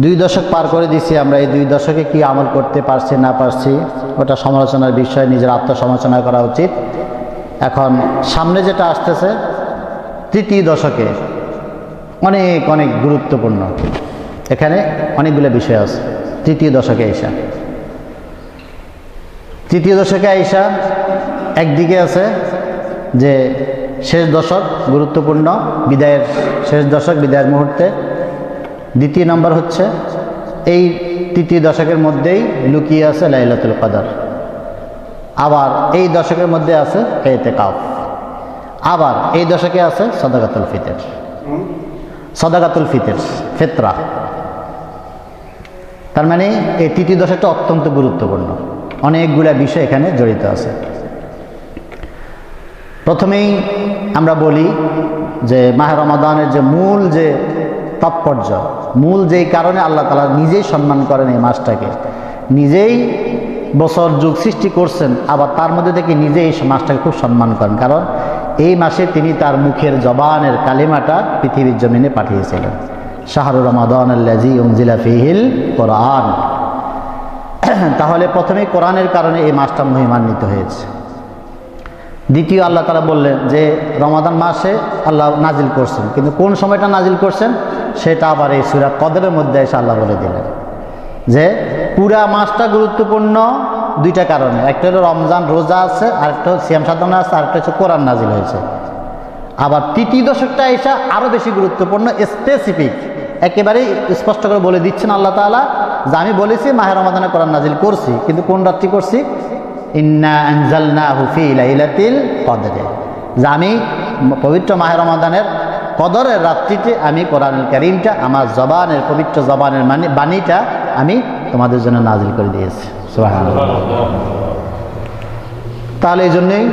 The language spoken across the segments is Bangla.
2 দশক পার করে দিছি আমরা। এই 2 দশকে কি আমল করতে পারছি না পারছি ওটা সমালোচনার বিষয়, নিজের আত্মসমালোচনা করা উচিত। এখন সামনে যেটা আসতেছে 3য় দশকে অনেক অনেক গুরুত্বপূর্ণ, এখানে অনেকগুলো বিষয় আছে। 3য় দশকে আইসা 3য় দশকে আইসা একদিকে আছে যে শেষ দশক গুরুত্বপূর্ণ, বিদায়ের শেষ দশক, বিদায়ের মুহূর্তে। 2য় নম্বর হচ্ছে এই 3য় দশকের মধ্যেই লুকিয়ে আছে লাইলাতুল কদর। আবার এই দশকের মধ্যে আছে ইতিকাফ। আবার এই দশকে আছে সাদাকাতুল ফিতর, সাদাকাতুল ফিতর, ফিতরা। তার মানে এই 3য় দশকটা অত্যন্ত গুরুত্বপূর্ণ, অনেকগুলা বিষয় এখানে জড়িত আছে। প্রথমেই আমরা বলি যে মাহে রমাদানের যে মূল যে তাৎপর্য, মূল যেই কারণে আল্লাহ তাআলা নিজেই সম্মান করেন এই মাসটাকে, নিজেই বছর যুগ সৃষ্টি করছেন, আবার তার মধ্যে থেকে নিজেই এই মাসটাকে খুব সম্মান করেন। কারণ এই মাসে তিনি তার মুখের জবানের কালিমাটা পৃথিবীর জমিনে পাঠিয়েছিলেন। শাহরু রমাদান আল্লাযী উনজিলা ফীহিল কোরআন। তাহলে প্রথমেই কোরআনের কারণে এই মাসটা মহিমান্বিত হয়েছে। দ্বিতীয়, আল্লাহ তাআলা বললেন যে রমাদান মাসে আল্লাহ নাজিল করছেন, কিন্তু কোন সময়টা নাজিল করছেন সেটা আবার এই সূরা কদরের মধ্যে এসে আল্লাহ বলে দিলেন যে পুরা মাসটা গুরুত্বপূর্ণ 2টা কারণে। একটা হলো রমজান রোজা আছে, আরেকটা সিয়াম সাধনা আছে, আরেকটা হচ্ছে কোরআন নাজিল হয়েছে। আবার 3য় দশকটা এসে আরও বেশি গুরুত্বপূর্ণ, স্পেসিফিক, একেবারেই স্পষ্ট করে বলে দিচ্ছেন আল্লাহ তাআলা যে আমি বলেছি মাহে রমাদানে কোরআন নাজিল করছি, কিন্তু কোন রাত্রি করছি? ইন্না আনজালনাহু ফি লাইলাতিল কদর, যে আমি পবিত্র মাহে রমাদানের কদরের রাত্রিতে আমি কোরআনুল কারীমটা, আমার জবানের পবিত্র জবানের বাণীটা আমি তোমাদের জন্য নাজিল করে দিয়েছি। সুবহানাল্লাহ। তাহলে এই জন্যই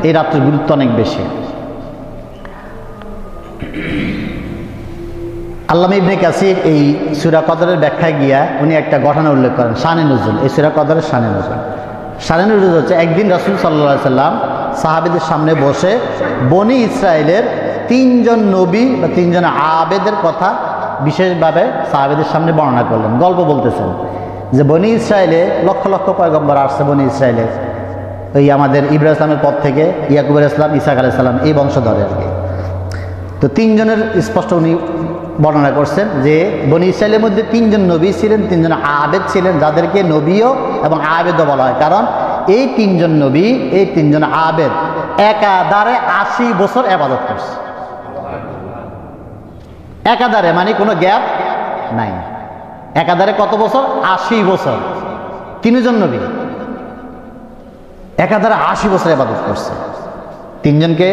এই রাত্রির গুরুত্ব অনেক বেশি। আল্লামা ইবনে কাসির এই সূরা কদরের ব্যাখ্যায় গিয়া উনি একটা ঘটনা উল্লেখ করেন, শানে নুজুল। এই সূরা কদরের শানে নুজুল, শানে নুজুল হচ্ছে একদিন রাসূল সাল্লাল্লাহু আলাইহি সাল্লাম সাহাবীদের সামনে বসে বনি ইসরায়েলের 3 জন নবী বা 3 জন আবেদের কথা বিশেষভাবে সাহাবীদের সামনে বর্ণনা করলেন। গল্প বলতেছেন যে বনি ইসরায়েলে লক্ষ লক্ষ পয়গম্বর আসছে বনি ইসরায়েলে, ওই আমাদের ইব্রাহিম ইসলামের পর থেকে ইয়াকুব আলাইহিস সালাম, ঈসা আলাইহিস সালাম, এই বংশধরে আর কি। তো 3 জনের স্পষ্ট উনি বর্ণনা করছেন যে বনি ইসরায়েলের মধ্যে 3 জন নবী ছিলেন, 3 জন আবেদ ছিলেন, যাদেরকে নবীও এবং আবেদও বলা হয়। কারণ এই 3 জন নবী, এই 3 জন আবেদ একাধারে 80 বছর ইবাদত করছে। একাধারে মানে কোনো গ্যাপ নাই। একাধারে কত বছর? 80 বছর। 3 জন নবী একাধারে 80 বছর ইবাদত করছে। 3 জনকে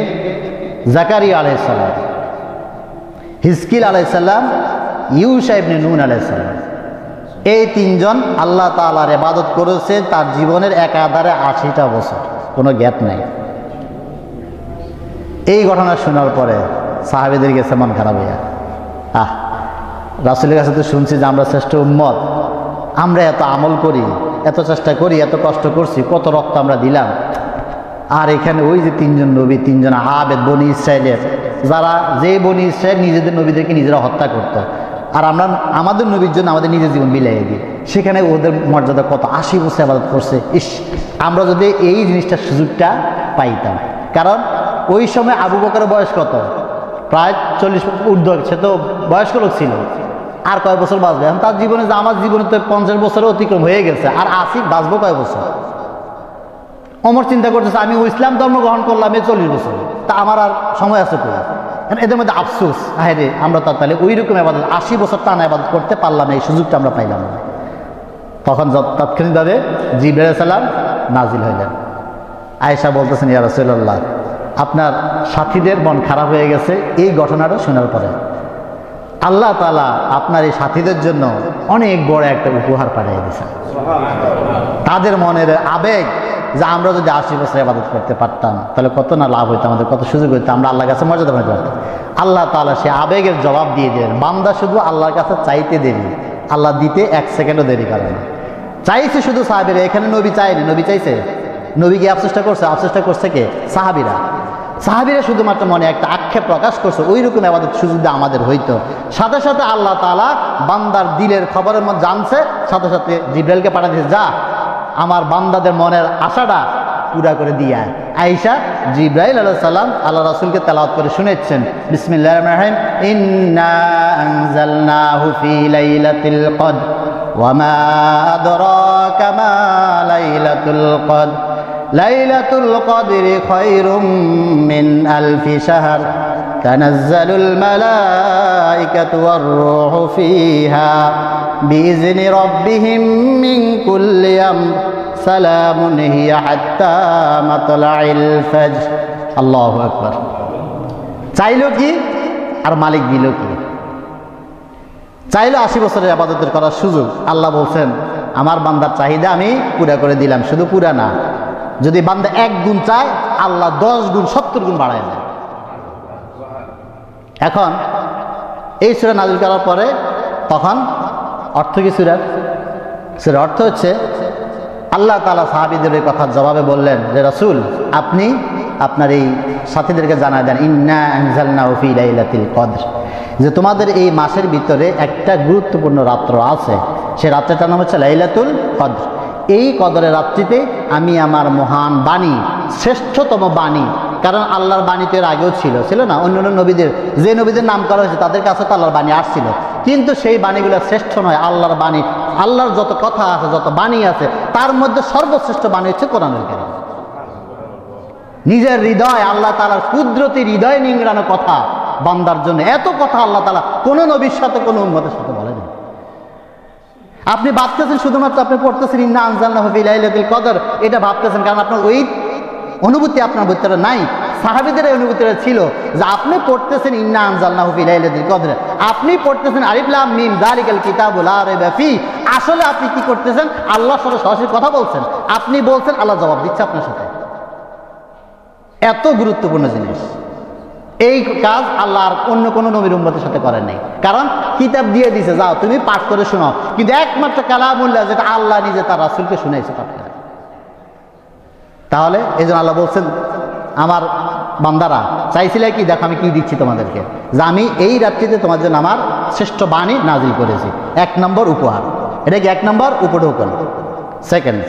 জাকারিয়া আলাইহিস সালাম, হিজকিল আলাইহিস সালাম, ইউশা ইবনে নুন আলাইহিস সালাম, এই 3 জন আল্লাহ তাআলার ইবাদত করেছে তার জীবনের একাধারে 80টা বছর, কোনো গ্যাপ নাই। এই ঘটনা শোনার পরে সাহাবীদের গেছে মন খারাপ হইয়া, রাসূলের কাছে তো শুনছি যে আমরা শ্রেষ্ঠ উম্মত, আমরা এত আমল করি, এত চেষ্টা করি, এত কষ্ট করছি, কত রক্ত আমরা দিলাম, আর এখানে ওই যে 3 জন নবী, 3 জন আবেদ বনি ইসরায়েলের, যারা যে বনি ইসরায়েল নিজেদের নবীদেরকে নিজেরা হত্যা করতো, আর আমরা আমাদের নবীর জন্য আমাদের নিজের জীবন বিলাইয়ে দিই, সেখানে ওদের মর্যাদা কত, 80 বছর ইবাদত করছে। ইস, আমরা যদি এই জিনিসটার সুযোগটা পাইতাম। কারণ ওই সময় আবু বকরের বয়স কত? প্রায় 40 ঊর্ধ্ব, সে তো বয়স্ক লোক ছিল, আর কয় বছর বাঁচবে? এখন তার জীবনে, যে আমার জীবনে তো 50 বছরের অতিক্রম হয়ে গেছে, আর 80 বাঁচবো কয় বছর? ওমর চিন্তা করতেছে আমি ইসলাম ধর্ম গ্রহণ করলাম এই 40 বছর, তা আমার আর সময় আছে তো। এদের মধ্যে আফসোস, হ্যাঁ রে, আমরা তাহলে ওই রকম ইবাদত 80 বছর টানা ইবাদত করতে পারলাম, এই সুযোগটা আমরা পাইলাম না। তখন তাৎক্ষণিকভাবে জিবরাইল আলাইহিস সালাম নাজিল হইলেন। আয়েশা বলতেছেন, ইয়া রাসূলুল্লাহ, আপনার সাথীদের মন খারাপ হয়ে গেছে এই ঘটনাটা শোনার পরে। আল্লাহ তাআলা আপনার এই সাথীদের জন্য অনেক বড় একটা উপহার পাঠিয়ে দিয়েছেন। তাদের মনের আবেগ যে আমরা যদি 80 বছর ইবাদত করতে পারতাম তাহলে কত না লাভ হইতো, আমাদের কত সুযোগ হইতো, আমরা আল্লাহর কাছে মর্যাদা পেতে পারতাম। আল্লাহ তাআলা সে আবেগের জবাব দিয়ে দেন। বান্দা শুধু আল্লাহর কাছে চাইতে দেরি, আল্লাহ দিতে 1 সেকেন্ডও দেরি করে না। চাইছে শুধু সাহাবীরা, এখানে নবী চায়নি। নবী চাইছে? নবী কি আফসোসটা করছে? আফসোসটা করছে কে? সাহাবীরা। সাহাবীরা শুধুমাত্র মনে একটা আক্ষেপ প্রকাশ করছে, ওই রকম ইবাদত সুযোগ আমাদের হইতো। সাথে সাথে আল্লাহ তাআলা বান্দার দিলের খবরের মধ্যে জানছে, সাথে সাথে জিবরাইলকে পাঠিয়ে দিয়েছে, যা আমার বান্দাদের মনের আশাটা পুরা করে দিয়ে আয়। আয়েশা জিবরাইল আলাইহিস সালাম আল্লাহ রাসূলকে তেলাওয়াত করে শুনেছেন, বিসমিল্লাহির রহমানির রহিম, ইন্না আনজালনাহু ফি লাইলাতিল কদর ওয়া মা আদরাকা মা লাইলাতুল কদর লাইলাতুল কদরি খায়রুম মিন আলফি শাহর তানাজ্জালুল মালায়েকাতু ওয়ার রূহু ফিহা বিইজনি রাব্বিহিম মিন কুল্লি আমর সালামুন হিয়া হাত্তা মাতলাইল ফাজর। আল্লাহু আকবার। চাইলো কি আর মালিক দিল কি? চাইলো 80 বছরের ইবাদতের করার সুযোগ। আল্লাহ বলছেন আমার বান্দার চাহিদা আমি পুরা করে দিলাম। শুধু পুরা না, যদি বান্দা 1 গুণ চায় আল্লাহ 10 গুণ 70 গুণ বাড়ায় দেয়। এখন এই সূরা নাযিল করার পরে তখন অর্থ কি সূরার? সূরার অর্থ হচ্ছে আল্লাহ তাআলা সাহাবীদের এই কথার জবাবে বললেন যে রাসূল আপনি আপনার এই সাথীদেরকে জানায় দেন, ইন্না আনজালনাহু ফি লাইলাতিল কদর, যে তোমাদের এই মাসের ভিতরে একটা গুরুত্বপূর্ণ রাত্র আছে, সেই রাত্রিটার নাম হচ্ছে লাইলাতুল কদর। এই কদরের রাত্রিতে আমি আমার মহান বাণী, শ্রেষ্ঠতম বাণী, কারণ আল্লাহর বাণী তো এর আগেও ছিল না, অন্যান্য নবীদের যে নবীদের নাম করা হয়েছে তাদের কাছে তো আল্লাহর বাণী আসছিল, কিন্তু সেই বাণীগুলো শ্রেষ্ঠ নয়। আল্লাহর বাণী, আল্লাহর যত কথা আছে, যত বাণী আছে, তার মধ্যে সর্বশ্রেষ্ঠ বাণী হচ্ছে কোরআনুল কারীম। নিজের হৃদয়, আল্লাহ তাআলার কুদরতি হৃদয় নিংড়ানো কথা বান্দার জন্য, এত কথা আল্লাহ তাআলা কোনো নবীর সাথে কোনো উম্মতের সাথে বলেনি। আপনি ভাবতেছেন শুধুমাত্র আপনি পড়তেছেন ইন্না আনজালনাহু ফি লাইলাতিল কদর, এটা ভাবতেছেন কারণ আপনার ওই অনুভূতি আপনার ভিতরে নাই। সাহাবীদের এই অনুভূতিটা ছিল যে আপনি পড়তেছেন ইন্না আনজালনাহু ফি লাইলাতিল কদর, আপনি পড়তেছেন আলিফ লাম মিম যালিকাল কিতাবু লা রাইবা ফি, আসলে আপনি কি করতেছেন? আল্লাহর সাথে সরাসরি কথা বলছেন, আপনি বলছেন, আল্লাহ জবাব দিচ্ছে আপনার সাথে। এত গুরুত্বপূর্ণ জিনিস। এই কাজ আল্লাহ আর অন্য কোনো নবীর উম্মতের সাথে করেন নাই, কারণ কিতাব দিয়ে দিয়েছে, যাও তুমি পাঠ করে শোনাও, কিন্তু একমাত্র কালামুল্লাহ যেটা আল্লাহ নিজে তার রাসূলকে শুনাইছে পাঠ করে। তাহলে এই জন্য আল্লাহ বলছেন আমার বান্দারা চাইছিলে কি, দেখো আমি কি দিচ্ছি তোমাদেরকে, যে আমি এই রাত্রিতে তোমার জন্য আমার শ্রেষ্ঠ বাণী নাজিল করেছি। 1 নম্বর উপহার, এটা কি 1 নম্বর উপঢৌকন। সেকেন্ড,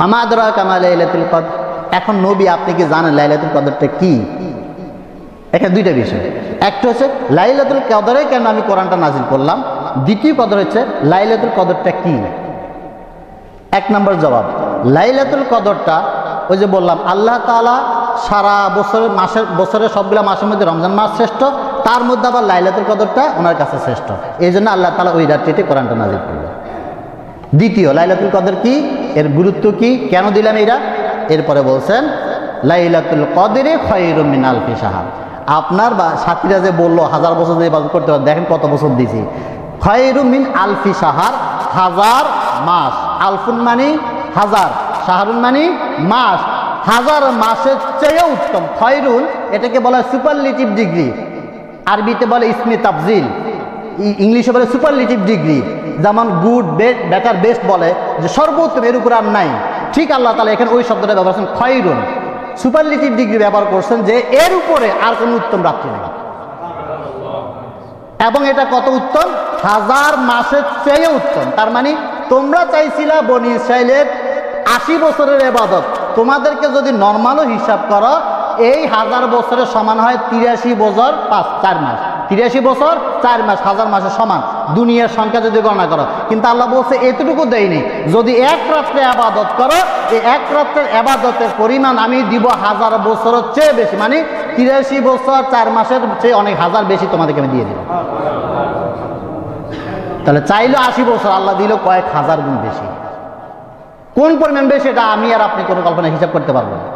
আমা আদরাকা মা লাইলাতুল কদর। এখন নবী আপনি কি জানেন লাইলাতুল কদরটা কি? এখানে 2টা বিষয়, একটা হচ্ছে লাইলাতুল কদরে কেন আমি কোরআনটা নাজিল করলাম, দ্বিতীয় কদর হচ্ছে লাইলাতুল কদরটা কি। 1 নম্বর জবাব, লাইলাতুল কদরটা ওই যে বললাম আল্লাহ তাআলা সারা বছরের সবগুলা মাসের মধ্যে রমজান মাস শ্রেষ্ঠ, তার মধ্যে আবার লাইলাতুল কদরটা ওনার কাছে শ্রেষ্ঠ, এই জন্য আল্লাহ তাআলা ওই রাত্রিতে কোরআনটা নাজিল করলেন। দ্বিতীয়, লাইলাতুল কদর কি, এর গুরুত্ব কি, কেন দিলাম এইটা, এরপরে বলছেন লাইলাতুল কদরে খায়রুম মিন আলফি শাহর। আপনার বা সাথীরা যে বললো 1000 বছর যে ইবাদত করতে হবে, দেখেন কত বছর দিয়েছি। খায়রুম মিন আলফি শাহর, 1000 মাস, আলফুন মানে 1000, শাহরুন মানে মাস, 1000 মাসের চেয়েও উত্তম। খায়রুন এটাকে বলা হয় সুপারলেটিভ ডিগ্রি, আরবিতে বলে ইসমে তাফজিল, ইংলিশে বলে সুপারলেটিভ ডিগ্রি। যেমন গুড, বেটার, বেস্ট বলে যে সর্বোত্তম, এর উপর আর নাই, ঠিক আল্লাহ তাআলা এখানে ওই শব্দটা ব্যবহার করছেন, খায়রুন সুপারলেটিভ ডিগ্রি ব্যবহার করছেন, যে এর উপরে আর কোনো উত্তম রাত্রি নেই। এবং এটা কত উত্তম? 1000 মাসের চেয়ে উত্তম। তার মানে তোমরা চাইছিলা বনি ইসরাইলের 80 বছরের ইবাদত, তোমাদেরকে যদি নর্মালও হিসাব করো এই 1000 বছরের সমান হয় 83 বছর 4 মাস, 83 বছর 4 মাস 1000 মাসের সমান, দুনিয়ার সংখ্যা যদি গণনা করো। কিন্তু আল্লাহ বলছে এতটুকু দেয়নি, যদি 1 রাত্রে ইবাদত করো, এই 1 রাত্রের ইবাদতের পরিমাণ আমি দিব 1000 বছরের চেয়ে বেশি, মানে 83 বছর 4 মাসের চেয়ে অনেক 1000 বেশি তোমাদেরকে আমি দিয়ে দিব। তাহলে চাইলো 80 বছর, আল্লাহ দিল কয়েক হাজার গুণ বেশি। কোন পরিমাণ বেশি এটা আমি আর আপনি কোনো কল্পনা হিসাব করতে পারবো না।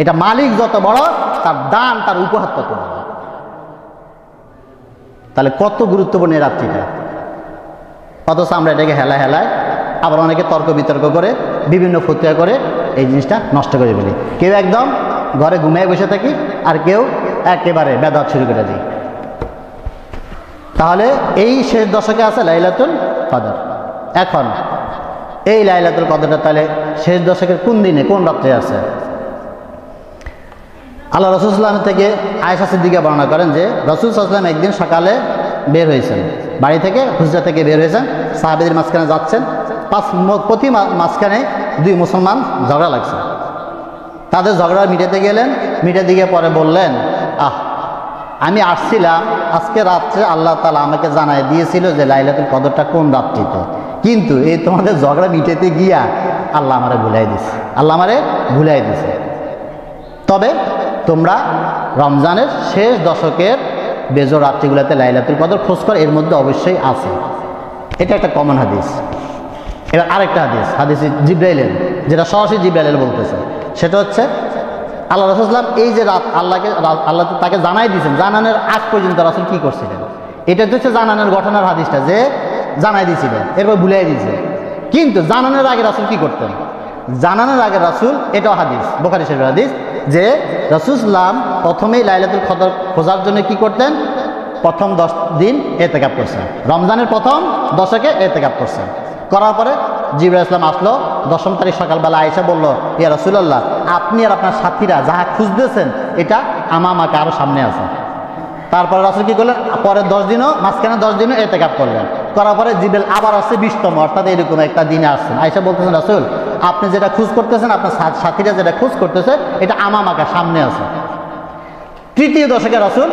এটা মালিক যত বড়, তার দান, তার উপহার তত বড়। তাহলে কত গুরুত্বপূর্ণ এই রাত্রিটা, অথচ আমরা এটাকে হেলায় আবার অনেকে তর্ক বিতর্ক করে বিভিন্ন ফতুয়া করে এই জিনিসটা নষ্ট করে ফেলি। কেউ একদম ঘরে ঘুমিয়ে বসে থাকি, আর কেউ একেবারে বেদাত শুরু করে দিই। তাহলে এই শেষ দশকে আছে লাইলাতুল কদর। এখন এই লাইলাতুল কদরটা তাহলে শেষ দশকের কোন দিনে, কোন রাত্রে আছে? আল্লাহ রাসূল সাল্লাল্লাহু আলাইহি ওয়াসাল্লাম থেকে আয়েশা সিদ্দিকা বর্ণনা করেন যে রাসূল সাল্লাল্লাহু আলাইহি ওয়াসাল্লাম একদিন সকালে বের হয়েছেন, বাড়ি থেকে হুজরা থেকে বের হয়েছেন, সাহাবীদের মাঝখানে যাচ্ছেন, প্রতি মাঝখানে দুই মুসলমান ঝগড়া লাগছে। তাদের ঝগড়া মিটাতে গেলেন, মিটাতে গিয়ে পরে বললেন, আমি আসছিলাম আজকে রাত্রে আল্লাহ তাআলা আমাকে জানাই দিয়েছিল যে লাইলাতুল কদরটা কোন রাত্রিতে, কিন্তু এই তোমাদের ঝগড়া মিটাতে গিয়া আল্লাহ আমারে ভুলাই দিছে, আল্লাহ আমারে ভুলাই দিছে। তবে তোমরা রমজানের শেষ দশকের বেজোড় রাত্রিগুলোতে লাইলাতুল কদর খোঁজ কর, এর মধ্যে অবশ্যই আছে। এটা একটা কমন হাদিস। এবার আরেকটা হাদিস, হাদিস জিব্রাইলের, যেটা সরাসরি জিব্রাইলের বলতেছে, সেটা হচ্ছে আল্লাহ রাসূল সাল্লাল্লাহু আলাইহি ওয়াসাল্লাম এই যে রাত আল্লাহ তাকে জানাই দিয়েছেন, জানানোর আগ পর্যন্ত রাসূল কি করছিলেন, এটা হচ্ছে জানানোর ঘটনার হাদিসটা, যে জানাই দিয়েছিলেন এরপর ভুলাই দিয়েছে। কিন্তু জানানোর আগে রাসূল কি করতেন, জানানোর আগে রাসূল, এটাও হাদিস, বুখারী শরীফের হাদিস, যে রাসূল সাল্লাল্লাহু আলাইহি ওয়াসাল্লাম প্রথমেই লাইলাতুল কদর খোঁজার জন্য কি করতেন, প্রথম 10 দিন ইতিকাফ করছেন, রমজানের প্রথম দশকে ইতিকাফ করছেন। করার পরে জিবরাইল ইসলাম আসলো 10ম তারিখ সকালবেলা, আয়েশা বলল, ইয়া রাসূলুল্লাহ, আপনি আর আপনার সাথীরা যাহা খুঁজতেছেন এটা আমাকে আরো সামনে আছে। তারপরে রাসূল কি করলেন, পরের 10 দিনও, মাঝখানে 10 দিনও ইতিকাফ করলেন। করার পরে জিবরাইল আবার আসছে 20তম, অর্থাৎ এরকম একটা দিনে আসছেন। আয়েশা বলতেছেন, রাসূল আপনি যেটা খোঁজ করতেছেন, আপনার সাথীরা যেটা খোঁজ করতেছে এটা আমাকে সামনে আছে। তৃতীয় দশকে রাসূল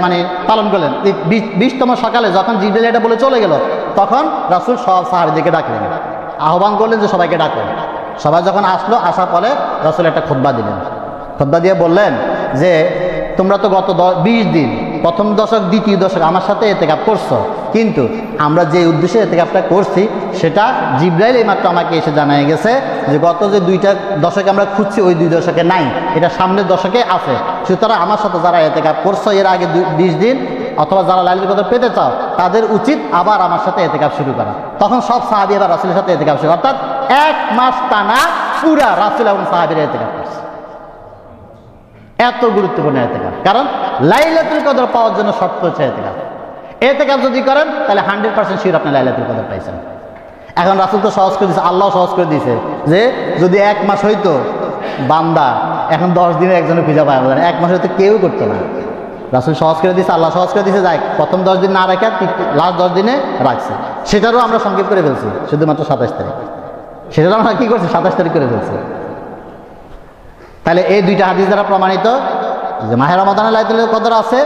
মানে পালন করলেন। 20তম সকালে যখন জিবরাইল এটা বলে চলে গেল, তখন রাসূল সব সাহাবীদেরকে ডাকলেন, আহ্বান করলেন যে সবাইকে ডাকলেন। সবাই যখন আসলো, আসার পরে রাসূল একটা খুতবা দিলেন। খুতবা দিয়ে বললেন যে তোমরা তো গত 20 দিন প্রথম দশক দ্বিতীয় দশক আমার সাথে ইতিকাফ করছো, কিন্তু আমরা যে উদ্দেশ্যে ইতিকাফটা করছি সেটা জিবরাইল এইমাত্র আমাকে এসে জানিয়ে গেছে যে গত যে 2টা দশকে আমরা খুঁজছি ওই 2 দশকে নাই, এটা সামনের দশকে আছে। সুতরাং আমার সাথে যারা ইতিকাফ করছো এর আগে 20 দিন অথবা যারা লাইলাতুল কদর পেতে চাও তাদের উচিত আবার আমার সাথে ইতিকাফ শুরু করা। তখন সব সাহাবী এবার রাসূলের সাথে ইতিকাফ শুরু, অর্থাৎ 1 মাস টানা পুরা রাসূল এবং সাহাবীরা ইতিকাফ করছে। এত গুরুত্বপূর্ণ ইতিকাফ, কারণ লাইলাতুল কদর পাওয়ার জন্য শর্ত হচ্ছে ইতিকাফ। ইতিকাফ যদি করেন তাহলে 100% শিওর আপনি লাইলাতুল কদর পাইছেন। এখন রাসূল তো সহজ করে দিয়েছে, আল্লাহ সহজ করে দিয়েছে, যে যদি 1 মাস হইতো বান্দা এখন 10 দিনে একজনে খুঁজে পায় না, 1 মাস হইতো কেউ করতো না। রাসূল সহজ করে দিয়েছে, আল্লাহ সহজ করে দিয়েছে, যাই প্রথম 10 দিন না রেখে লাস্ট 10 দিনে রাখছে। সেটারও আমরা সংক্ষেপ করে ফেলছি, শুধুমাত্র 27 তারিখ, সেটারও আমরা কি করছি 27 তারিখ করে ফেলছি। তাহলে এই 2টা হাদিস দ্বারা প্রমাণিত যে মাহে রমাদানে লাইলাতুল কদর আছে।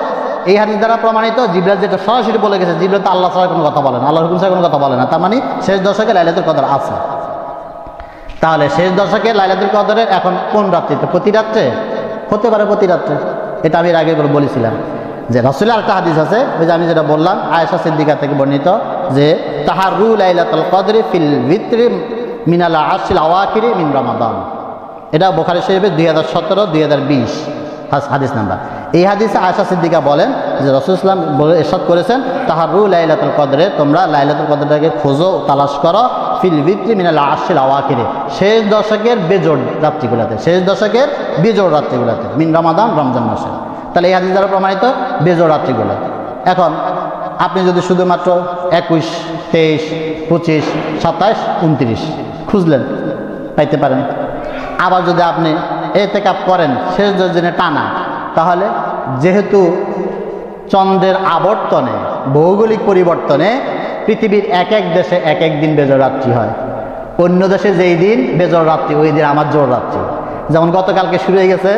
এই হাদিস দ্বারা প্রমাণিত জিবরাইল যেটা সরাসরি বলে গেছে, জিবরাইল তো আল্লাহ ছাড়া কোনো কথা বলে না, আল্লাহর হুকুম ছাড়া কোনো কথা বলে না, তার মানে শেষ দশকে লাইলাতুল কদর আছে। তাহলে শেষ দশকে লাইলাতুল কদরের এখন কোন রাত্রিতে, প্রতি রাত্রে হতে পারে, প্রতি রাত্রে। এটা আমি এর আগে বলেছিলাম যে রাসূলের একটা হাদিস আছে, ওই যে আমি যেটা বললাম আয়েশা সিদ্দিকা থেকে বর্ণিত, যে তাহারু লাইলাতুল কদরি ফিল ভিতরি মিনাল আশরিল আওয়াখিরি মিন রমাদান। এটা বুখারী শরীফে 2017-2020 হাদিস নাম্বার। এই হাদিসে আয়েশা সিদ্দিকা বলেন যে রাসূল সাল্লাল্লাহু আলাইহি ওয়াসাল্লাম এরশাদ করেছেন, তাহারু লাইলাতুল কদরে, তোমরা লাইলাতুল কদরটাকে খোঁজো, তালাশ করো, ফিল ভিতরি মিনাল আশরিল আওয়াখিরি, শেষ দশকের বেজোড় রাত্রিগুলোতে, শেষ দশকের বেজোড় রাত্রিগুলোতে, মিন রমাদান, রমজান মাসে। তাহলে এই হাদিস দ্বারা প্রমাণিত বেজোড় রাত্রিগুলো। এখন আপনি যদি শুধুমাত্র 21, 23, 25, 27, 29 খুঁজলেন, পাইতে পারেন। আবার যদি আপনি ইতিকাফ করেন শেষ 10 দিনে টানা, তাহলে যেহেতু চন্দ্রের আবর্তনে, ভৌগোলিক পরিবর্তনে পৃথিবীর এক এক দেশে এক এক দিন বেজোড় রাত্রি হয়। অন্য দেশে যেই দিন বেজোড় রাত্রি ওই দিন আমার জোড় রাত্রি। যেমন গতকালকে শুরু হয়ে গেছে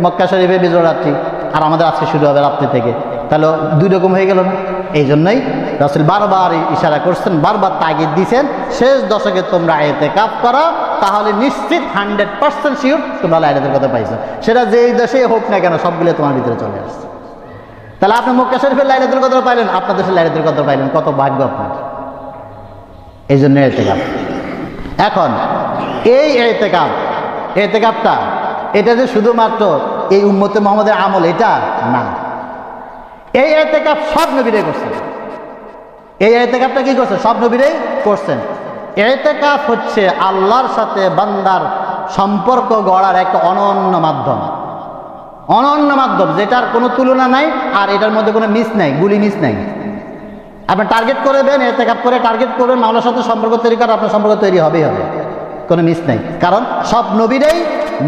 মক্কা শরীফে বেজোড় রাত্রি, আর আমাদের আজকে শুরু হবে রাত্রি থেকে, তাহলে 2 রকম হয়ে গেল না? এই জন্যই রাসূল বারবার ইশারা করছেন, বারবার তাগিদ দিয়েছেন, শেষ দশকে তোমরা ইতিকাফ করো, তাহলে নিশ্চিত 100% শিওর তোমরা লাইলাতুল কদর পাইছো। সেটা যেই দেশে হোক না কেন, সবগুলো তোমার ভিতরে চলে আসছে। তাহলে আপনি মক্কা শরীফের লাইলাতুল কদর পাইলেন, আপনার দেশে লাইলাতুল কদর পাইলেন, কত ভাগ্য আপনার। এই জন্য ইতিকাফ। এখন এই ইতিকাফটা এটা যে শুধুমাত্র এই উম্মতে মুহাম্মদের আমল এটা না, এই ইতিকাফ সব নবীরাই করছেন। এই ইতিকাফটা কি করছে? সব নবীরাই করছেন। ইতিকাফ হচ্ছে আল্লাহর সাথে বান্দার সম্পর্ক গড়ার একটা অনন্য মাধ্যম, যেটার কোনো তুলনা নাই, আর এটার মধ্যে কোনো মিস নাই, গুলি মিস নাই। আপনি টার্গেট করবেন, ইতিকাফ করে টার্গেট করবেন মাওলার সাথে সম্পর্ক তৈরি করার, আপনার সম্পর্ক তৈরি হবেই হবে। কোনো মিস নাই। কারণ সব নবীরাই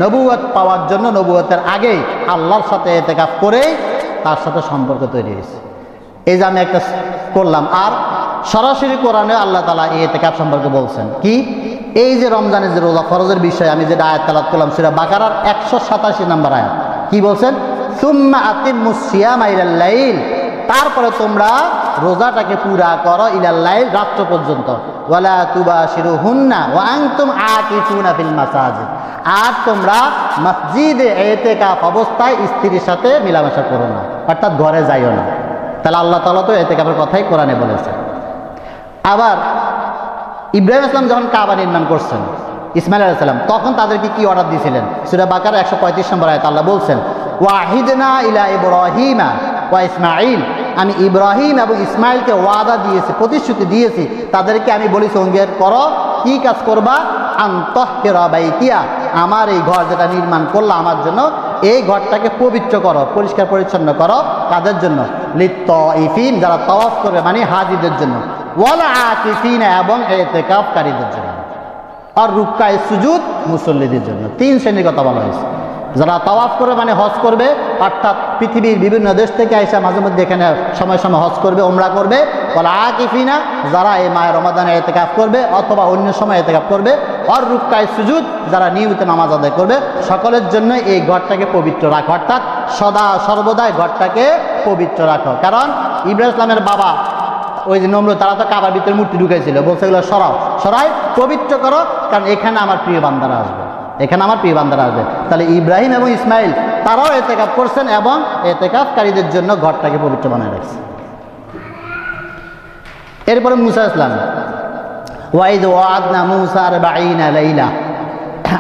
নবুয়ত পাওয়ার জন্য নবুয়তের আগেই আল্লাহর সাথে এতেকাফ করেই তার সাথে সম্পর্ক তৈরি হয়েছে। এই যে আমি একটা করলাম, আর সরাসরি কোরআনে আল্লাহ তাআলা এই এতেকাফ সম্পর্কে বলছেন কি, এই যে রমজানের যে রোজা ফরজের বিষয়ে আমি যেটা আয়াত তেলাওয়াত করলাম সূরা বাকারার 187 নম্বর আয়াত, কি বলছেন? সুম্মা আতিম্মুস সিয়ামা ইলাল লাইল, তারপরে তোমরা রোজাটাকে পুরা করো ইলাল লাইল, রাত্র পর্যন্ত। ওয়ালা তুবাশিরুহুন্না ওয়া আনতুম আকিফুনা ফিল মাসাজিদ, আর তোমরা মসজিদে ইতিকাফ অবস্থায় স্ত্রীর সাথে মেলামেশা করো না, অর্থাৎ ঘরে যাইও না। তাহলে আল্লাহ তাআলা তো ইতিকাফের কথাই কোরআনে বলেছেন। আবার ইব্রাহিম ইসলাম যখন কাবা নির্মাণ করছেন ইসমাইল আলাইহিস সালাম, তখন তাদেরকে কি অর্ডার দিয়েছিলেন? সূরা বাকারা 135 নম্বর আয়াত আল্লাহ বলছেন, ওয়াহিদনা ইলা ইব্রাহিমা ওয়া ইসমাঈল, আমি ইব্রাহিম এবং ইসমাইলকে ওয়াদা দিয়েছি, প্রতিশ্রুতি দিয়েছি, তাদেরকে আমি বলেছি অঙ্গীকার করো, কি কাজ করবা? আনতাহহিরা বাইতিয়া, আমার এই ঘর যেটা নির্মাণ করলো আমার জন্য, এই ঘরটাকে পবিত্র করো, পরিষ্কার পরিচ্ছন্ন করো। কাদের জন্য? লিত্তাইফিন, যারা তাওয়াফ করবে মানে হাজিদের জন্য, ওয়াল আকিফিনা, এবং ইতিকাফকারীদের জন্য, আর রুকআয়ে সুজুদ, মুসল্লিদের জন্য। 3 শ্রেণীর কথা বলা হয়েছে। যারা তাওয়াফ করবে মানে হজ করবে, অর্থাৎ পৃথিবীর বিভিন্ন দেশ থেকে আইসা মাঝে মধ্যে এখানে সময় সময় হজ করবে, ওমরা করবে। ওয়াল আকিফিনা, যারা এই মায়ের রমাদানে ইতিকাফ করবে অথবা অন্য সময় ইতিকাফ করবে। আর রুকআয়ে সুজুদ, যারা নিয়মিত নামাজ আদায় করবে। সকলের জন্য এই ঘরটাকে পবিত্র রাখো, অর্থাৎ সদা সর্বদাই ঘরটাকে পবিত্র রাখো। কারণ ইব্রাহিম ইসলামের বাবা ওই যে নমরুদ, তারা তো কাবার ভিতরে মূর্তি ঢুকাইছিল, বলছে এগুলো সরাও, সরাই পবিত্র করো, কারণ এখানে আমার প্রিয় বান্দারা আসবে, এখানে আমার প্রিয় বান্দারা আসবে। তাহলে ইব্রাহিম এবং ইসমাইল তারাও ইতিকাফ করছেন এবং ইতিকাফকারীদের জন্য ঘরটাকে পবিত্র বানায় রাখছে। এরপরে মুসা ইসলাম, ওয়াইদ ওয়াদনা মুসা 40 লাইলা,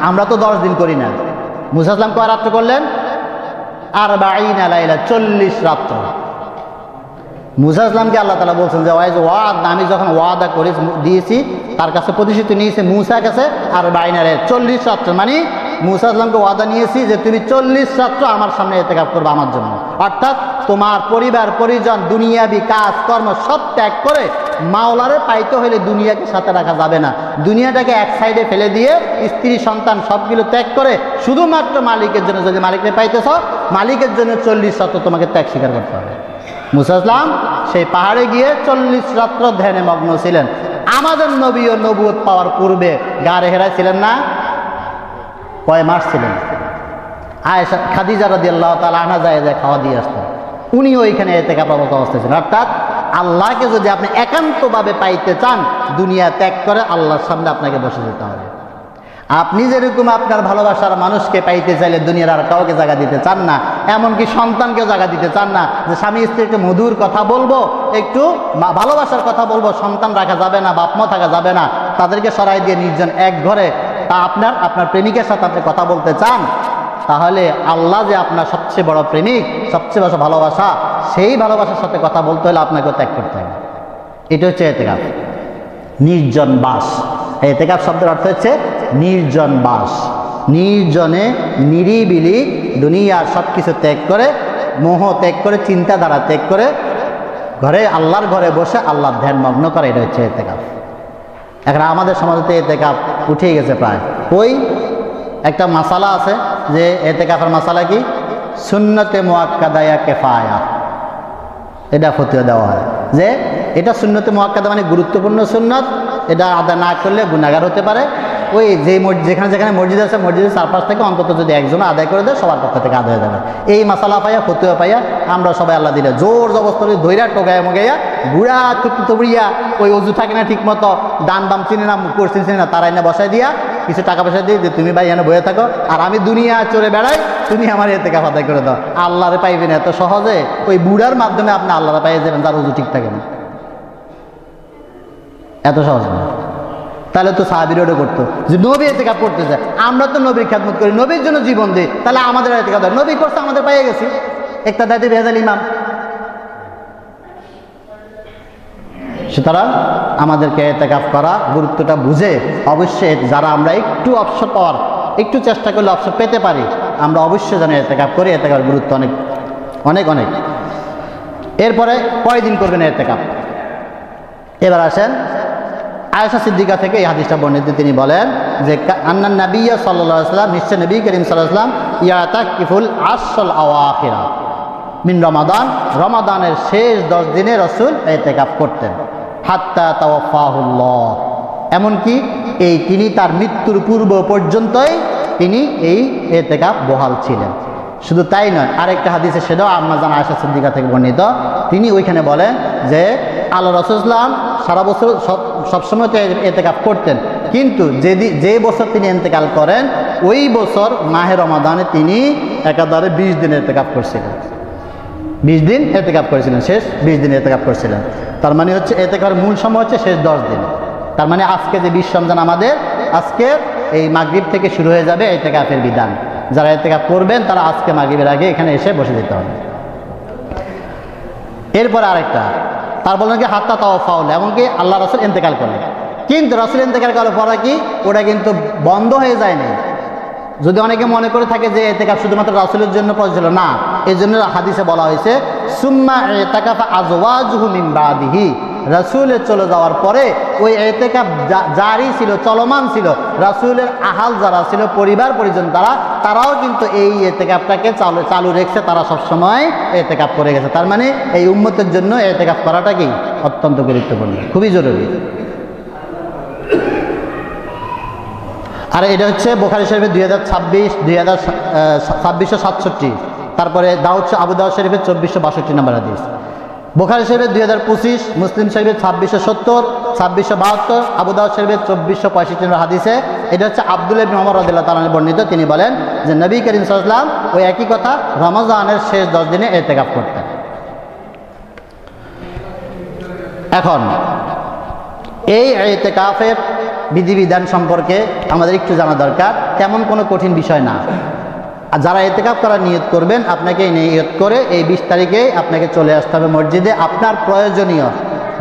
আমরা তো 10 দিন করি না, মুসা ইসলাম কয় রাত্র করলেন? 40 লাইলা, 40 রাত্র। মুসা ইসলামকে আল্লাহ তাআলা বলছেন যে ওয়াইজ ওয়াদ, আমি যখন ওয়াদা করে দিয়েছি, তার কাছে প্রতিশ্রুতি নিয়েছে মুসার কাছে, আর 40 রাত্র, মানে মুসা ইসলামকে ওয়াদা নিয়েছি যে তুমি 40 রাত্র আমার সামনে ইতিকাফ করবে আমার জন্য। অর্থাৎ তোমার পরিবার পরিজন দুনিয়াবি কাজ কর্ম সব ত্যাগ করে, মাওলারে পাইতে হলে দুনিয়াকে সাথে রাখা যাবে না, দুনিয়াটাকে এক সাইডে ফেলে দিয়ে স্ত্রী সন্তান সবগুলো ত্যাগ করে শুধুমাত্র মালিকের জন্য, যদি মালিককে পাইতেছ মালিকের জন্য 40 রাত্র তোমাকে ত্যাগ স্বীকার করতে হবে। মুসা ইসলাম সেই পাহাড়ে গিয়ে 40 রাত্র ধ্যানে মগ্ন ছিলেন। আমাদের নবী ও নবুয়ত পাওয়ার পূর্বে গারে হেরায় ছিলেন না? কয় মাস ছিলেন? আয়েশা খাদিজা রাদিয়াল্লাহু তাআলা আনহা যায় খাওয়া দিয়ে আসতেন, উনি ওইখানে ইতিকাফরত অবস্থায় ছিলেন। অর্থাৎ আল্লাহকে যদি আপনি একান্তভাবে পাইতে চান, দুনিয়া ত্যাগ করে আল্লাহর সামনে আপনাকে বসে যেতে হবে। আপনি যেরকম আপনার ভালোবাসার মানুষকে পাইতে চাইলে দুনিয়ার আর কাউকে জায়গা দিতে চান না, এমনকি সন্তানকেও জায়গা দিতে চান না, যে স্বামী স্ত্রীকে মধুর কথা বলবো, একটু ভালোবাসার কথা বলবো, সন্তান রাখা যাবে না, বাপ মা থাকা যাবে না, তাদেরকে সরাই দিয়ে নির্জন এক ঘরে তা আপনার প্রেমিকের সাথে আপনি কথা বলতে চান, তাহলে আল্লাহ যে আপনার সবচেয়ে বড় প্রেমিক, সবচেয়ে বড় ভালোবাসা, সেই ভালোবাসার সাথে কথা বলতে হলে আপনাকে ত্যাগ করতে হবে। এটা হচ্ছে ইতিকাফ, নির্জন বাস। ইতিকাফ শব্দের অর্থ হচ্ছে নির্জন বাস, নির্জনে নিরিবিলি দুনিয়ার সব কিছু ত্যাগ করে, মোহ ত্যাগ করে, চিন্তাধারা ত্যাগ করে ঘরে আল্লাহর ঘরে বসে আল্লাহর ধ্যান মগ্ন করে, এটা হচ্ছে ইতিকাফ। এখন আমাদের সমাজে ইতিকাফ উঠেই গেছে প্রায়। ওই একটা মাসালা আছে যে ইতিকাফের মাসালা কি? সুন্নতে মুআক্কাদা ইয়া কিফায়া, এটা ফতোয়া দেওয়া হয় যে এটা সুন্নতে মুআক্কাদা মানে গুরুত্বপূর্ণ সুন্নত, এটা আদায় না করলে গুনাহগার হতে পারে। ওই যে যেখানে যেখানে মসজিদ আছে, মসজিদের চারপাশ থেকে অন্তত যদি একজন আদায় করে দেয়, সবার পক্ষ থেকে আদায় হয়ে যাবে। এই মাসালা পাইয়া ফতোয়া পাইয়া আমরা সবাই আল্লাহ দিলে জোর জবরদস্তি ধৈর্য টোকাইয়া মোগাইয়া বুড়া তুবড়িয়া, ওই অজু থাকে না ঠিক মতো, ডান বাম চিনি না, কোর্সিন চিনি না, তারাই না বসাই দিয়া কিছু টাকা পয়সা দিয়ে যে তুমি ভাই এখানে বয়ে থাকো, আর আমি দুনিয়া চড়ে বেড়াই, তুমি আমার ইতিকাফ আদায় করে দাও। আল্লাহরে পাইবেন এত সহজে? ওই বুড়ার মাধ্যমে আপনি আল্লাহরে পাইয়ে যাবেন, তার অজু ঠিক থাকে না, এত সহজ না। তাহলে তো সাহাবীরা করতো যে নবী ইতিকাফ করতে যায়, আমরা তো নবীর খেদমত করি, নবীর জন্য জীবন দিই, তাহলে আমাদের ইতিকাফ দেয়, নবী করছে আমাদের পেয়ে গেছি। একটা দায়িত্ব ভেজাল ইমাম। সুতরাং আমাদেরকে ইতিকাফ করা গুরুত্বটা বুঝে অবশ্যই, যারা আমরা একটু অবসর পাওয়ার, একটু চেষ্টা করলে অবসর পেতে পারি, আমরা অবশ্যই যেন ইতিকাফ করি। ইতিকাফের গুরুত্ব অনেক অনেক অনেক। এরপরে কয়দিন করবেন ইতিকাফ? এবার আসেন আয়েশা সিদ্দিকা থেকে এই হাদিসটা বর্ণিত, তিনি বলেন যে আন্নান নবী সাল্লাল্লাহু আলাইহি ওয়াসাল্লাম, নিশ্চয় নবী করিম সাল্লাল্লাহু আলাইহি ওয়াসাল্লাম ইয়াতাকিফুল আশরাল আওয়াখিরা মিন রমাদান, রমাদানের শেষ 10 দিনে রাসূল ইতিকাফ করতেন। হাত্তা তাওয়াফাহুল্লাহ, এমনকি তিনি তার মৃত্যুর পূর্ব পর্যন্তই তিনি এই ইতিকাফ বহাল ছিলেন। শুধু তাই নয়, আরেকটা হাদিসে সেটাও আম্মা জান আয়েশা সিদ্দিকা থেকে বর্ণিত, তিনি ওইখানে বলেন যে আল্লাহ রাসূল সাল্লাল্লাহু আলাইহি ওয়াসাল্লাম সারা বছর সবসময় তো ইতিকাফ করতেন, কিন্তু যে বছর তিনি ইন্তেকাল করেন ওই বছর মাহে রমাদানে তিনি একাধারে 20 দিন ইতিকাফ করছিলেন। 20 দিন ইতিকাফ করেছিলেন, শেষ 20 দিন ইতিকাফ করছিলেন। তার মানে হচ্ছে ইতিকাফের মূল সময় হচ্ছে শেষ 10 দিন। তার মানে আজকে যে 20 রমজান আমাদের, আজকে এই মাগরিব থেকে শুরু হয়ে যাবে ইতিকাফের বিধান। যারা ইতিকাফ করবেন তারা আজকে মাগরিবের আগে এখানে এসে বসে যেতে হবে। এরপর আরেকটা, তার বলেন কি হাত্তা তাওয়াফাউল, এমনকি আল্লাহ রাসূল ইন্তেকাল করলেন, কিন্তু রাসূল ইন্তেকাল করার পরে কি ওটা কিন্তু বন্ধ হয়ে যায়নি। যদি অনেকে মনে করে থাকে যে ইতিকাফ শুধুমাত্র রাসূলের জন্য প্রযোজ্য, না, এই জন্য হাদিসে বলা হয়েছে সুম্মা ইতাকাফা আজওয়াজুহু মিন বাদিহি, রাসূলের চলে যাওয়ার পরে ওই ইতিকাফ জারি ছিল, চলমান ছিল। রাসূলের আহাল যারা ছিল, পরিবার পরিজন তারাও কিন্তু এই ইতিকাফটাকে চালু রেখেছে, তারা সবসময় ইতিকাফ করে গেছে। তার মানে এই উম্মতের জন্য ইতিকাফ করাটা কি অত্যন্ত গুরুত্বপূর্ণ, খুবই জরুরি। আর এটা হচ্ছে বুখারী শরীফের 2667, তারপরে আবু দাউদ শরীফের 2462 নম্বর হাদিস, বুখারী শরীফের 2025, মুসলিম শরীফের 2670, 2672, আবু দাউদ শরীফের 2465 নম্বর হাদিসে এটা হচ্ছে আব্দুল্লাহ ইবনে ওমর রাদিয়াল্লাহু তাআলা বর্ণিত। তিনি বলেন যে নবী করিম সাল্লাল্লাহু আলাইহি ওয়াসাল্লাম ওই একই কথা রমজানের শেষ 10 দিনে ইতিকাফ করতেন। এখন এই ইতিকাফের বিধিবিধান সম্পর্কে আমাদের একটু জানা দরকার। তেমন কোনো কঠিন বিষয় না। আর যারা ইতিকাফ করার নিয়ত করবেন, আপনাকে নিয়ত করে এই 20 তারিখে আপনাকে চলে আসতে হবে মসজিদে। আপনার প্রয়োজনীয়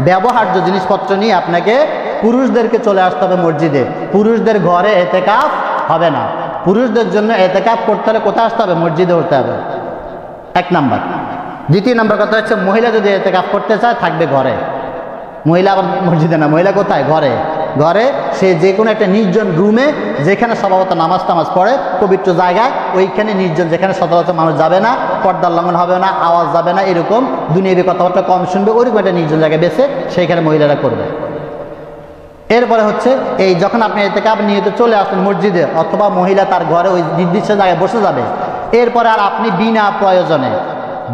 ব্যবহার্য জিনিসপত্র নিয়ে আপনাকে পুরুষদেরকে চলে আসতে হবে মসজিদে। পুরুষদের ঘরে ইতিকাফ হবে না। পুরুষদের জন্য ইতিকাফ করতে হলে কোথায় আসতে হবে? মসজিদে হতে হবে, 1 নাম্বার। দ্বিতীয় নাম্বার কথা হচ্ছে মহিলা যদি ইতিকাফ করতে চায় থাকবে ঘরে। মহিলা আবার মসজিদে না, মহিলা কোথায়? ঘরে। ঘরে সে যে কোনো একটা নির্জন রুমে, যেখানে স্বভাবত নামাজ পড়ে, পবিত্র জায়গায়, ওইখানে নির্জন, যেখানে সচরাচর মানুষ যাবে না, পর্দার লঙ্ঘন হবে না, আওয়াজ যাবে না, এরকম দুনিয়াবী কথাবার্তা কম শুনবে, ওইরকম একটা নির্জন জায়গায় বেছে সেইখানে মহিলারা করবে। এরপরে হচ্ছে এই যখন আপনি ইতিকাফ নিয়ে চলে আসবেন মসজিদে, অথবা মহিলা তার ঘরে ওই নির্দিষ্ট জায়গায় বসে যাবে, এরপরে আর আপনি বিনা প্রয়োজনে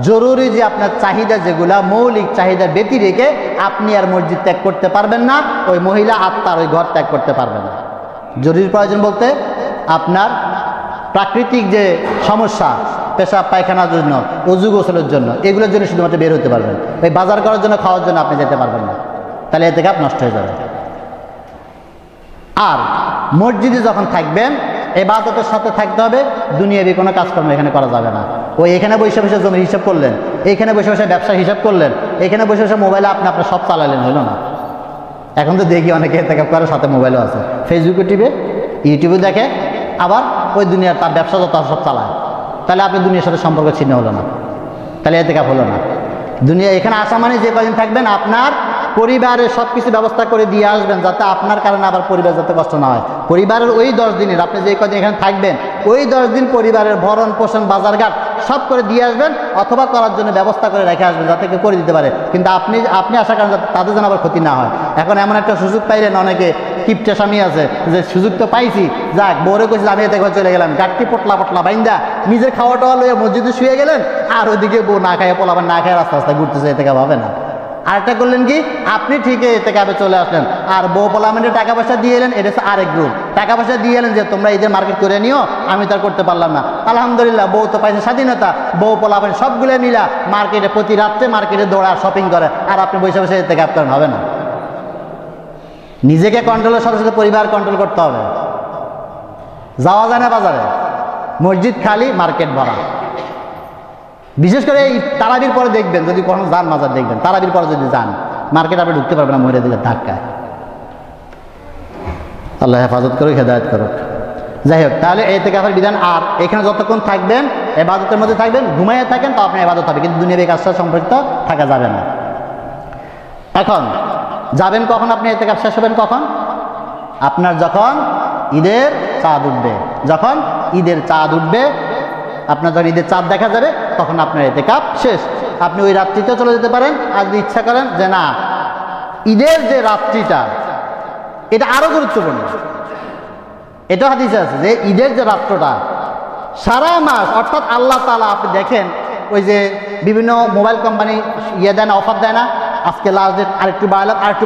জরুরি যে আপনার চাহিদা, যেগুলা মৌলিক চাহিদা ব্যতি রেখে আপনি আর মসজিদ ত্যাগ করতে পারবেন না, ওই মহিলা আত্মার ওই ঘর ত্যাগ করতে পারবেন না। জরুরি প্রয়োজন বলতে আপনার প্রাকৃতিক যে সমস্যা, পেশাব পায়খানার জন্য, অজু গোসলের জন্য, এগুলোর জন্য শুধুমাত্র বের হতে পারবেন। ওই বাজার করার জন্য, খাওয়ার জন্য আপনি যেতে পারবেন না, তাহলে ইতিকাফ নষ্ট হয়ে যাবে। আর মসজিদে যখন থাকবেন ইবাদতের সাথে থাকতে হবে, দুনিয়াবি কোনো কাজকর্ম এখানে করা যাবে না। ওই এখানে বসে বসে জমির হিসাব করলেন, এইখানে বসে বসে ব্যবসার হিসাব করলেন, এখানে বসে বসে মোবাইলে আপনি আপনার সব চালালেন, হইল না। এখন তো দেখি অনেকে ইতিকাফ করার সাথে মোবাইলও আছে, ফেসবুকে টিপে, ইউটিউবে দেখে, আবার ওই দুনিয়ার তার ব্যবসা যত সব চালায়। তাহলে আপনি দুনিয়ার সাথে সম্পর্ক ছিন্ন হলো না, তাহলে ইতিকাফ হলো না। দুনিয়া এখানে আসা মানে যে কদিন থাকবেন আপনার পরিবারের সব কিছু ব্যবস্থা করে দিয়ে আসবেন, যাতে আপনার কারণে আবার পরিবার যাতে কষ্ট না হয়। পরিবারের ওই 10 দিনের আপনি যে কদিন এখানে থাকবেন, ওই 10 দিন পরিবারের ভরণ পোষণ, বাজারঘাট সব করে দিয়ে আসবেন, অথবা করার জন্য ব্যবস্থা করে রেখে আসবেন, যাতে কেউ করে দিতে পারে। কিন্তু আপনি আসার কারণে তাদের যেন আবার ক্ষতি না হয়। এখন এমন একটা সুযোগ পাইলেন, অনেকে কিপটে স্বামী আছে, যে সুযোগ তো পাইছি, যাক বউরে কইছিল আমি এতে চলে গেলাম, গাঠটি পটলা বাইন্দা নিজের খাওয়া টাওয়া লইয়া মসজিদে শুয়ে গেলেন, আর ওইদিকে বউ না খাইয়ে পোলাবেন, না খাইয়ে রাস্তা রাস্তায় ঘুরতেছে, এতে হবে না। আরেকটা করলেন কি, আপনি ঠিকই ইতিকাফে চলে আসলেন, আর বউ পোলামেন্টে টাকা পয়সা দিয়ে এলেন, এটা হচ্ছে আরেক গ্রুপ। টাকা পয়সা দিয়ে এলেন যে তোমরা ঈদের মার্কেট করে নিও, আমি তো আর করতে পারলাম না। আলহামদুলিল্লাহ, বউ তো পাইছে স্বাধীনতা, বউ পোলামেন্ট সবগুলো মিলা মার্কেটে প্রতি রাত্রে মার্কেটে দৌড়া শপিং করে, আর আপনি বসে বসে ইতিকাফ করেন, হবে না। নিজেকে কন্ট্রোলের সাথে সাথে পরিবার কন্ট্রোল করতে হবে। যাওয়া যায় না বাজারে, মসজিদ খালি, মার্কেট ভরা। বিশেষ করে এই তারাবির পরে দেখবেন, যদি কোনো যান বাজার দেখবেন, তারাবির পরে যদি যান মার্কেট আপনি ঢুকতে পারবেন না, মহিলা দিকে ধাক্কায়। আল্লাহ হেফাজত করুক, হেদায়েত করুক। যাই হোক, তাহলে ইতিকাফের বিধান। আর এখানে যতক্ষণ থাকবেন ইবাদতের মধ্যে থাকবেন, ঘুমাইয়ে থাকেন তো আপনার ইবাদত হবে, কিন্তু দুনিয়াবী কাজটা সম্পর্কিত থাকা যাবে না। এখন যাবেন কখন? আপনি ইতিকাফ শেষ হবেন কখন? আপনার যখন ঈদের চাঁদ উঠবে, যখন ঈদের চাঁদ উঠবে, আপনার যখন ঈদের চাঁদ দেখা যাবে, তখন আপনার ইতিকাফ শেষ। আপনি ওই রাত্রিতেও চলে যেতে পারেন, আর যদি ইচ্ছা করেন যে না ঈদের যে রাত্রিটা এটা আরো গুরুত্বপূর্ণ, এটা হাদিসে আছে যে ঈদের যে রাত্রটা সারা মাস, অর্থাৎ আল্লাহ তাআলা আপনি দেখেন ওই যে বিভিন্ন মোবাইল কোম্পানি ইয়ে দেয় না, অফার দেয় না, আজকে লাস্ট ডেট, আরেকটু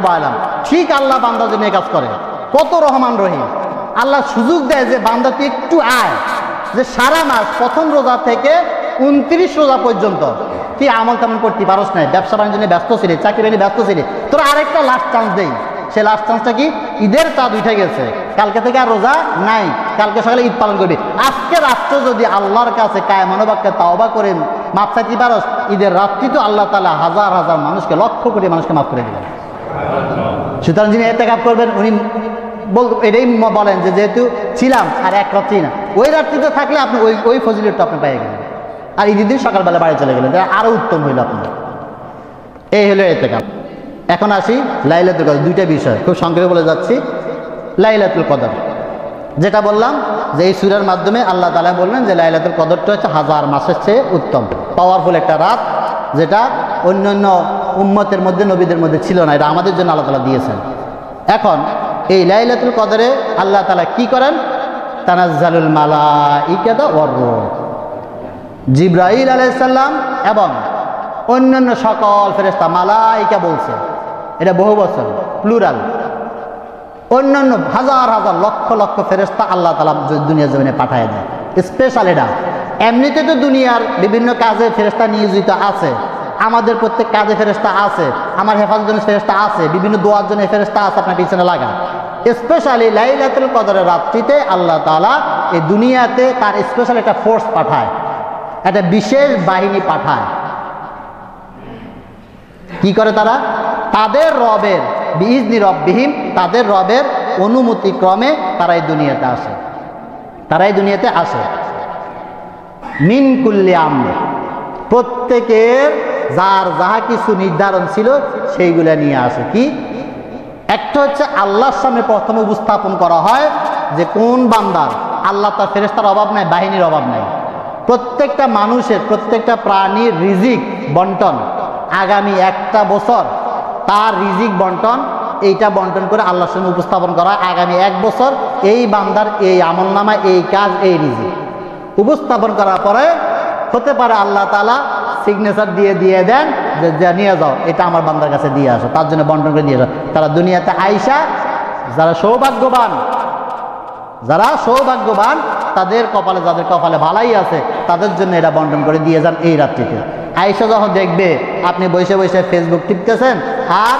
বাড়ালাম, ঠিক আল্লাহ বান্দার জন্য এই কাজ করে। কত রহমান রহিম, আল্লাহ সুযোগ দেয় যে বান্দা তুই একটু আয়, যে সারা মাস প্রথম রোজা থেকে 29 রোজা পর্যন্ত তুই আমল তেমন করতে পারস নাই, ব্যবসা বাণিজ্য নিয়ে ব্যস্ত ছিলি, চাকরি বাণিজ্য ব্যস্ত ছিলি, তোর আরেকটা লাস্ট চান্স দেই। সে লাস্ট চান্সটা কি? ঈদের চাঁদ উঠে গেছে, কালকে থেকে আর রোজা নাই, কালকে সকালে ঈদ পালন করবি। আজকে রাত্রে যদি আল্লাহর কাছে কায়মানুবাক্যে তাওবা করেন মাপ চাইতে পারস, ঈদের রাত্রি তো আল্লাহ তাআলা হাজার হাজার মানুষকে, লক্ষ কোটি মানুষকে মাফ করে দিলেন। সুতরাং যিনি ইতিকাফ করবেন উনি এটাই বলেন যে যেহেতু ছিলাম আর এক রাত্রি না, ওই রাত্রিতে থাকলে আপনি ওই ফজিলতটা আপনি পেয়ে গেলেন, আর ঈদের দিন সকালবেলা বাড়ি চলে গেলেন, আরো উত্তম হইল আপনার। এই হলো ইতিকাফ। এখন আসি লাইলাতুল কদর। দুইটা বিষয় খুব সংক্ষেপে বলে যাচ্ছি। লাইলাতুল কদর যেটা বললাম যে এই সূরার মাধ্যমে আল্লাহ তাআলা বললেন যে লাইলাতুল কদরটা হচ্ছে 1000 মাসের চেয়ে উত্তম, পাওয়ারফুল একটা রাত, যেটা অন্যান্য উম্মতের মধ্যে, নবীদের মধ্যে ছিল না, এটা আমাদের জন্য আল্লাহ তাআলা দিয়েছেন। এখন এই লাইলাতুল কদরে আল্লাহ তাআলা কি করেন? তানাজ্জালুল মালাইকাতু ওয়ার রূহ, জিবরাইল আলাইহিস সালাম এবং অন্যান্য সকল ফেরেশতা, মালাইকা বলছে এটা বহু বচন, প্লুরাল, অন্যান্য হাজার হাজার লক্ষ লক্ষ ফেরেশতা আল্লাহ তাআলা দুনিয়ার জমিনে পাঠায় দেয়। স্পেশাল এটা, এমনিতে তো দুনিয়ার বিভিন্ন কাজে ফেরেশতা নিয়োজিত আছে, আমাদের প্রত্যেক কাজে ফেরেশতা আছে, আমার হেফাজতের জন্য ফেরেশতা আছে, বিভিন্ন দোয়ার জন্য ফেরেশতা আছে আপনার পিছনে লাগা। স্পেশালি লাইলাতুল কদরের রাত্রিতে আল্লাহ তাআলা এই দুনিয়াতে তার স্পেশাল একটা ফোর্স পাঠায়, একটা বিশেষ বাহিনী পাঠায়। কি করে তারা? তাদের রবের বিইজনি রব্বিহিম, তাদের রবের অনুমতি ক্রমে তারা এই দুনিয়াতে আসে, তারা এই দুনিয়াতে আসে। মিন কুল্লি আমর, প্রত্যেকের যার যাহা কিছু নির্ধারণ ছিল সেইগুলা নিয়ে আসে। কি? একটা হচ্ছে আল্লাহর সামনে প্রথমে উপস্থাপন করা হয় যে কোন বান্দার, আল্লাহ তার ফেরেশতার অভাব নাই, বাহিনীর অভাব নাই, প্রত্যেকটা মানুষের, প্রত্যেকটা প্রাণীর রিজিক বন্টন, আগামী একটা বছর তার রিজিক বন্টন, এইটা বন্টন করে আল্লাহর সামনে উপস্থাপন করা। আগামী এক বছর এই বান্দার এই আমলনামা, এই কাজ, এই রিজিক উপস্থাপন করার পরে হতে পারে আল্লাহ তাআলা সিগনেচার দিয়ে দেন যে নিয়ে যাও, এটা আমার বান্দার কাছে দিয়ে আসো, তার জন্য বন্টন করে দিয়ে যাও। তারা দুনিয়াতে আইসা যারা সৌভাগ্যবান তাদের কপালে, যাদের কপালে ভালাই আছে তাদের জন্য এটা বন্টন করে দিয়ে যান এই রাত্রিতে। আইসা যখন দেখবে আপনি বসে বসে ফেসবুক টিপতেছেন আর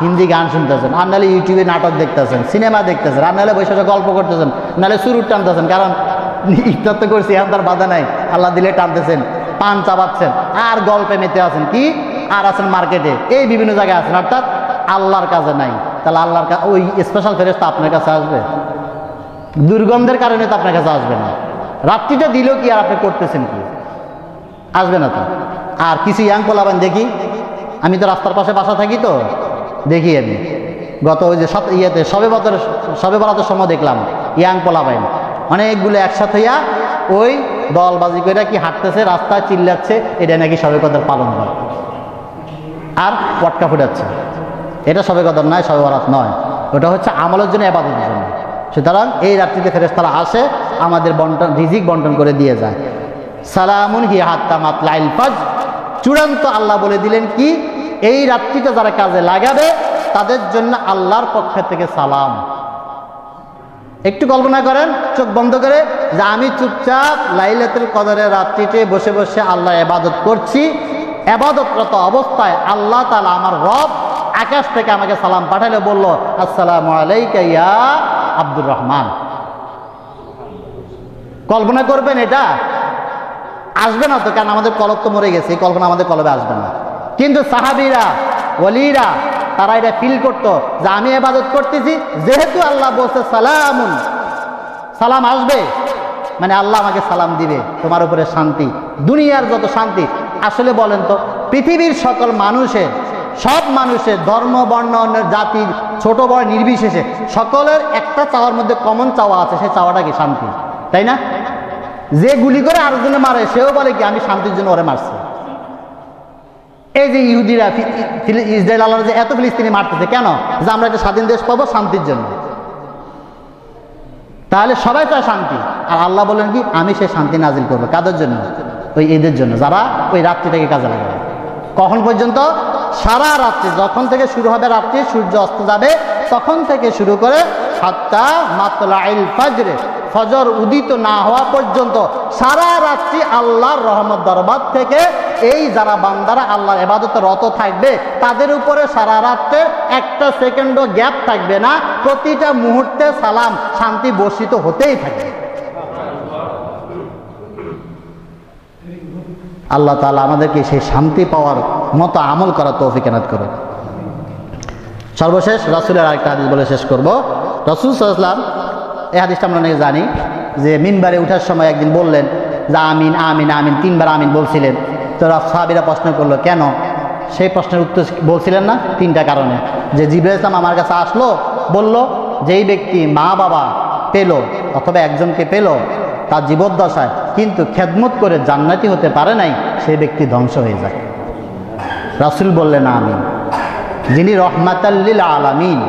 হিন্দি গান শুনতেছেন, আর নাহলে ইউটিউবে নাটক দেখতেছেন, সিনেমা দেখতেছেন, আর নাহলে বসে বসে গল্প করতেছেন, নাহলে সুরুট টানতেছেন, কারণ ইফতার তো করছি এখন তার বাধা নাই, আল্লাহ দিলে টানতেছেন, পান চাবাচ্ছেন আর গল্পে মেতে আছেন, কি আর আছেন মার্কেটে, এই বিভিন্ন জায়গায় আছেন, অর্থাৎ আল্লাহর কাছে নাই। তাহলে আল্লাহর ওই স্পেশাল ফেরেশতা আপনার কাছে আসবে? দুর্গন্ধের কারণে তো আপনার কাছে আসবে না। রাত্রিটা দিলেও কি আর আপনি করতেছেন কি? আসবে না তো। আর কিছু ইয়াং পোলাবেন দেখি, আমি তো রাস্তার পাশে বাসা থাকি, তো দেখি আমি গত ওই যে সবে বরাতের সময় দেখলাম ইয়াং পোলাবেন অনেকগুলো একসাথে হইয়া ওই দলবাজি করে কি হাঁটতেছে, রাস্তায় চিল্লাচ্ছে, এটা নাকি শবে কদর পালন হয়, আর পটকা ফুটাচ্ছে। এটা শবে কদর নয়, শবে বরাত নয়, ওটা হচ্ছে আমলের জন্য, ইবাদতের জন্য। সুতরাং এই রাত্রিতে ফেরেশতারা আসে, আমাদের বন্টন, রিজিক বন্টন করে দিয়ে যায়। সালামুন হিয়া হাত্তা মাতলাইল ফাজর, চূড়ান্ত আল্লাহ বলে দিলেন কি এই রাত্রিতে যারা কাজে লাগাবে তাদের জন্য আল্লাহর পক্ষ থেকে সালাম। একটু কল্পনা করেন চোখ বন্ধ করে যে আমি চুপচাপ লাইলাতুল কদরের রাত্রিতে বসে বসে আল্লাহ ইবাদত করছি, ইবাদতরত অবস্থায় আল্লাহ তাআলা আমার রব আকাশ থেকে আমাকে সালাম পাঠালে, বলল আসসালামু আলাইকা ইয়া আব্দুর রহমান। কল্পনা করবেন, এটা আসবে না তো, কারণ আমাদের কলব তো মরে গেছে, এই কল্পনা আমাদের কলবে আসবে না। কিন্তু সাহাবীরা, ওলিরা, তারা এটা ফিল করতো যে আমি ইবাদত করতেছি, যেহেতু আল্লাহ বলছে সালামুন, সালাম আসবে মানে আল্লাহ আমাকে সালাম দিবে, তোমার উপরে শান্তি, দুনিয়ার যত শান্তি। আসলে বলেন তো পৃথিবীর সকল মানুষের, সব মানুষের, ধর্ম বর্ণ জাতির ছোট বড় নির্বিশেষে সকলের একটা চাওয়ার মধ্যে কমন চাওয়া আছে, সেই চাওয়াটা কি? শান্তি, তাই না? যে গুলি করে আরেকজনে মারে সেও বলে কি আমি শান্তির জন্য ওরে মারছি। এই যে ইহুদিরা ইসরায়েল আল্লাহ যে এত ফিলিস্তিনি মারতেছে কেন? যে আমরা একটা স্বাধীন দেশ পাবো শান্তির জন্য। তাহলে সবাই চায় শান্তি, আর আল্লাহ বলেন কি আমি সেই শান্তি নাজিল করবো কাদের জন্য? ওই এদের জন্য যারা ওই রাত্রিটাকে কাজে লাগাবে। কখন পর্যন্ত? সারা রাত্রি, যখন থেকে শুরু হবে রাত্রি সূর্য অস্ত যাবে তখন থেকে শুরু করে হাত্তা মাতলাইল ফাজরে, ফজর উদিত না হওয়া পর্যন্ত সারা রাত্রি আল্লাহর রহমত দরবার থেকে এই যারা বান্দারা আল্লাহর ইবাদতে রত থাকবে তাদের উপরে সারা রাত্রে একটা সেকেন্ডও গ্যাপ থাকবে না, প্রতিটা মুহূর্তে সালাম শান্তি বর্ষিত হতেই থাকবে। আল্লাহ তাআলা আমাদেরকে সেই শান্তি পাওয়ার মতো আমল করার তৌফিক এনায়েত করুন। সর্বশেষ রাসূলের আরেকটা হাদিস বলে শেষ করব। রাসূল সাল্লাল্লাহু আলাইহি ওয়াসাল্লাম, এই হাদিসটা আমরা অনেকে জানি, যে মিম্বারে ওঠার সময় একদিন বললেন যে আমিন আমিন আমিন, 3 বার আমিন বলছিলেন। তো সাহাবীরা প্রশ্ন করলো কেন? সেই প্রশ্নের উত্তর বলছিলেন না 3টা কারণে। যে জিবরাইল ইসলাম আমার কাছে আসলো, বলল যেই ব্যক্তি মা বাবা পেল অথবা একজনকে পেল তার জীবদ্দশায় কিন্তু খেদমত করে জান্নাতি হতে পারে নাই, সেই ব্যক্তি ধ্বংস হয়ে যায়। রাসূল বললেন আমিন। যিনি রহমাতাল লিল আলামিন,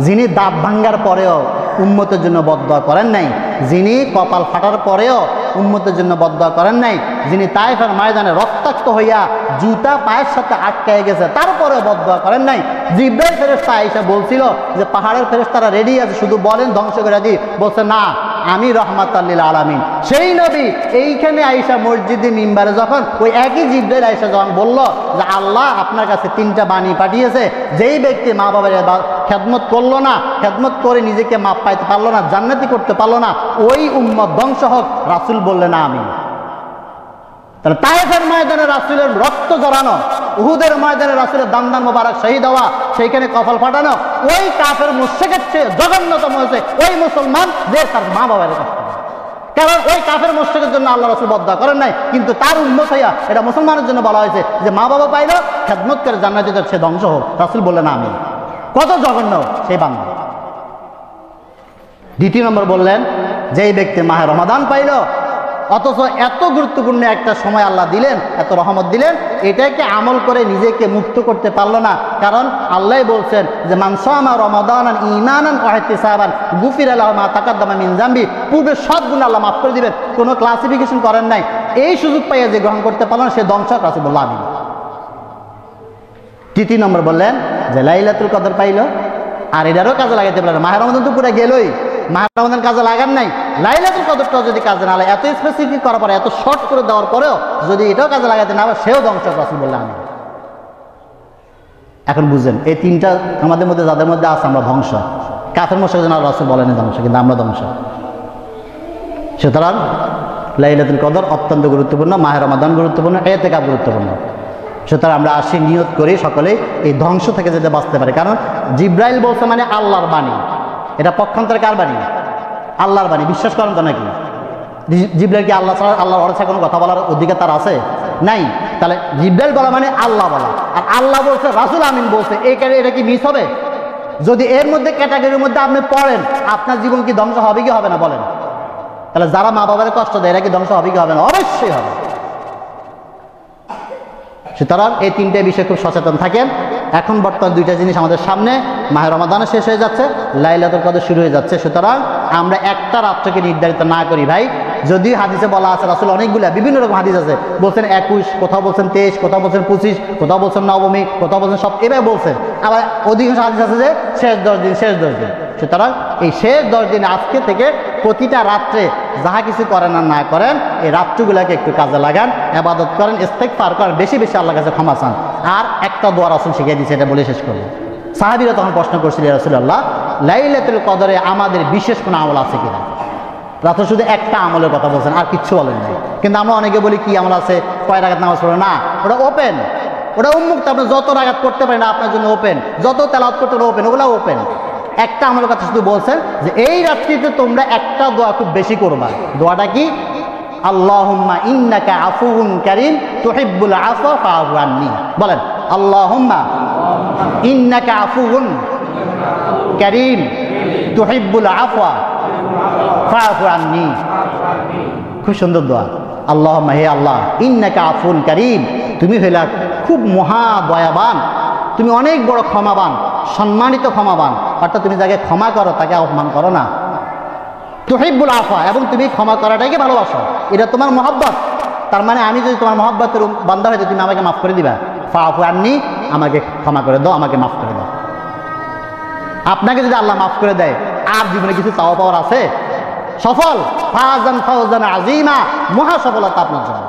যিনি দাঁত ভাঙ্গার পরেও উম্মতের জন্য বদদোয়া করেন নাই, যিনি কপাল ফাটার পরেও উম্মতের জন্য বদদোয়া করেন নাই, যিনি তায়েফের ময়দানে রক্তাক্ত হইয়া জুতা পায়ের সাথে আটকায় গেছে তারপরেও বদদোয়া করেন নাই। জিবরাইল ফেরেশতা আয়েশা বলছিল যে পাহাড়ের ফেরেশতারা রেডি আছে, শুধু বলেন ধ্বংস করে দিই। বলছে না, আমি রহমাতাল লিল আলামিন। সেই নবী এইখানে আয়েশা মসজিদে মিম্বারে যখন ওই একই জিবরাইল আয়েশা যখন বলল যে আল্লাহ আপনার কাছে 3টা বাণী পাঠিয়েছে, যেই ব্যক্তি মা বাবার খেদমত করলো না, খেদমত করে নিজেকে মাপ পাইতে পারলো না, জান্নাতি করতে পারলো না, ওই উম্মত ধ্বংস হোক। রাসূল বললেন আমিন। তাহলে তায়েফের ময়দানে রাসূলের রক্ত জড়ানো, উহুদের ময়দানে রাসূলের দান মোবারক শহীদ হওয়া, সেইখানে কপাল ফাটানো, ওই কাফের মুশরিকের চেয়ে জঘন্যতম হয়েছে ওই মুসলমান যে তার মা বাবার কষ্ট। কারণ ওই কাফের মুশরিকের জন্য আল্লাহ রাসূল বদদোয়া করেন নাই, কিন্তু তার উম্মত হইয়া এটা মুসলমানের জন্য বলা হয়েছে যে মা বাবা পাইলো খেদমত করে জান্নাতে যাবে, সে ধ্বংস হোক। রাসূল বললেন আমিন। কত জঘন্য সেই বান্দা। 2 নম্বর বললেন যেই ব্যক্তি মাহে রমাদান পাইল অথচ এত গুরুত্বপূর্ণ একটা সময় আল্লাহ দিলেন, এত রহমত দিলেন, এটাকে আমল করে নিজেকে মুক্ত করতে পারলো না। কারণ আল্লাহ বলছেন যে মান সামা রমাদানান ঈমানান ওয়া ইহতিসাবান গুফিরা লাহু মা তাকাদ্দামা মিন যামবি, পূর্বের সব গুনাহ আল্লাহ মাফ করে দিবেন, কোনো ক্লাসিফিকেশন করেন নাই। এই সুযোগ পাইয়া যে গ্রহণ করতে পারলো না সে ধ্বংস। রাসূল বললেন আমিন। 3 নম্বর বললেন যে লাইলাতুল কদর পাইল, আর এটারও কাজে লাগাইতে পারলেন। মাহে রমাদান তো পুরো গেলই, মাহে রমাদান কাজে লাগান নাই, লাইলাতুল কদরটাও যদি কাজে না লাগে, এত স্পেসিফিক করার পরে, এত শর্ট করে দেওয়ার পরেও যদি এটাও কাজে লাগাতে না পারে, সেও ধ্বংস। রাসূল বললেন আমিন। এখন বুঝেন এই 3টা আমাদের মধ্যে যাদের মধ্যে আছে আমরা ধ্বংস। কাফের মুশরিকের জন্য রাসূল বলেন ধ্বংস, কিন্তু আমরা ধ্বংস। সুতরাং লাইলাতুল কদর অত্যন্ত গুরুত্বপূর্ণ, মাহে রমাদান গুরুত্বপূর্ণ, ইতিকাফ গুরুত্বপূর্ণ। সুতরাং আমরা আসি নিয়ত করি সকলেই এই ধ্বংস থেকে যেতে বাঁচতে পারি। কারণ জিবরাইল বলছে মানে আল্লাহর বাণী, এটা পক্ষান্তরে কার বাণী? আল্লাহর বাণী। বিশ্বাস করেন তো নাকি? জিবরাইল কি আল্লাহ ছাড়া, আল্লাহর অর্থে কোনো কথা বলার অধিকার তার আছে? নাই। তাহলে জিবরাইল বলা মানে আল্লাহ বলা, আর আল্লাহ বলছে, রাসূল আমিন বলছে, এই কারণে এটা কি মিস হবে? যদি এর মধ্যে ক্যাটাগরির মধ্যে আপনি পড়েন, আপনার জীবন কি ধ্বংস হবে কি হবে না বলেন? তাহলে যারা মা বাবার কষ্ট দেয় এরা কি ধ্বংস হবে কি হবে না? অবশ্যই হবে। সুতরাং এই 3টে বিষয়ে খুব সচেতন থাকেন। এখন বর্তমান 2টা জিনিস আমাদের সামনে, মাহে রমাদানও শেষ হয়ে যাচ্ছে, লাইলাতুল কদর শুরু হয়ে যাচ্ছে। সুতরাং আমরা একটা রাত্রকে নির্ধারিত না করি ভাই। যদিও হাদিসে বলা আছে, রাসূল অনেকগুলা বিভিন্ন রকম হাদিস আছে, বলছেন 21, কোথাও বলছেন 23, কোথাও বলছেন 25, কোথাও বলছেন নবমী, কোথাও বলছেন সব, এভাবে বলছেন। আবার অধিকাংশ হাদিস আছে যে শেষ 10 দিন, শেষ 10 দিন। সুতরাং এই শেষ 10 দিন আজকে থেকে প্রতিটা রাত্রে যাহা কিছু করেন আর না করেন, এই রাত্রগুলোকে একটু কাজে লাগান, ইবাদত করেন, ইস্তেগফার করেন, বেশি বেশি আল্লাহর কাছে ক্ষমা চান। আর একটা দোয়া রাসূল শিখিয়ে দিয়েছে, এটা বলে শেষ করব। সাহাবীরা তখন প্রশ্ন করছিল, ইয়া রাসূলুল্লাহ, লাইলাতুল কদরে আমাদের বিশেষ কোনো আমল আছে কিনা? রাসূল শুধু একটা আমলের কথা বলছেন, আর কিচ্ছু বলেন নাই। কিন্তু আমরা অনেকে বলি কি আমল আছে, কয় রাকাত নামাজ পড়ো না, ওটা ওপেন, ওটা উন্মুক্ত, আপনি যত রাকাত করতে পারেন আপনার জন্য ওপেন, যত তেলাওয়াত করতে পারেন ওপেন, ওগুলো ওপেন। একটা আমলের কথা শুধু বলছেন যে এই রাত্রিতে তোমরা একটা দোয়া খুব বেশি করবা। দোয়াটা কি? আল্লাহুম্মা ইন্নাকা আফুউন কারীম তুহিব্বুল আফওয়া ফাআফু আন্নি। বলেন আল্লাহুম্মা ইন্নাকা আফুউন কারীম তুহিব্বুল আফওয়া ফাআফু আন্নী। খুব সুন্দর দোয়া। আল্লাহুম্মা, হে আল্লাহ, ইন্নাকা আফুন কারীম, তুমি হইলা খুব মহা দয়াবান, তুমি অনেক বড় ক্ষমাবান, সম্মানিত ক্ষমাবান। অর্থাৎ তুমি যাকে ক্ষমা করো তাকে অপমান করো না। তুহিব্বুল আফওয়া, এবং তুমি ক্ষমা করাটাকে ভালোবাসো, এটা তোমার মহব্বত। তার মানে আমি যদি তোমার মহব্বতের বান্দা হইতে তুমি আমাকে মাফ করে দিবা। ফাআফু আন্নী, আমাকে ক্ষমা করে দাও, আমাকে মাফ করে দাও। আপনাকে যদি আল্লাহ মাফ করে দেয়, আর জীবনে কিছু চাওয়া পাওয়ার আছে? সফল, ফাজান ফাওজান আযীমা, মহা সফলতা আপনার জন্য।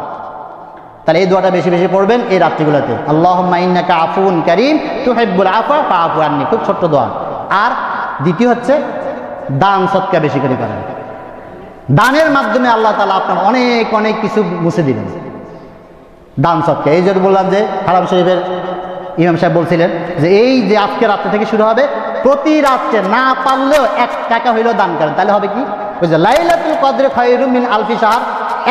তাহলে এই দোয়াটা বেশি বেশি পড়বেন এই রাত্রিগুলোতে। আল্লাহুম্মা ইন্নাকা আফুন কারীম তুহিব্বুল আফওয়া ফাআফু আন্নী। খুব ছোট্ট দোয়া। আর দ্বিতীয় হচ্ছে দান সদকা বেশি করে করেন। দানের মাধ্যমে আল্লাহ তাআলা আপনার অনেক অনেক কিছু মুছে দিবেন। দান সদকা, এই যে বললাম যে হারাম শরীফের ইমাম সাহেব বলছিলেন যে এই যে আজকে রাত্রে থেকে শুরু হবে, প্রতি রাত্রে না পারলেও 1 টাকা হইলেও দান করেন, তাহলে হবে কি? ওই যে লাইলাতুল কদর খায়রুম মিন আলফি শাহর,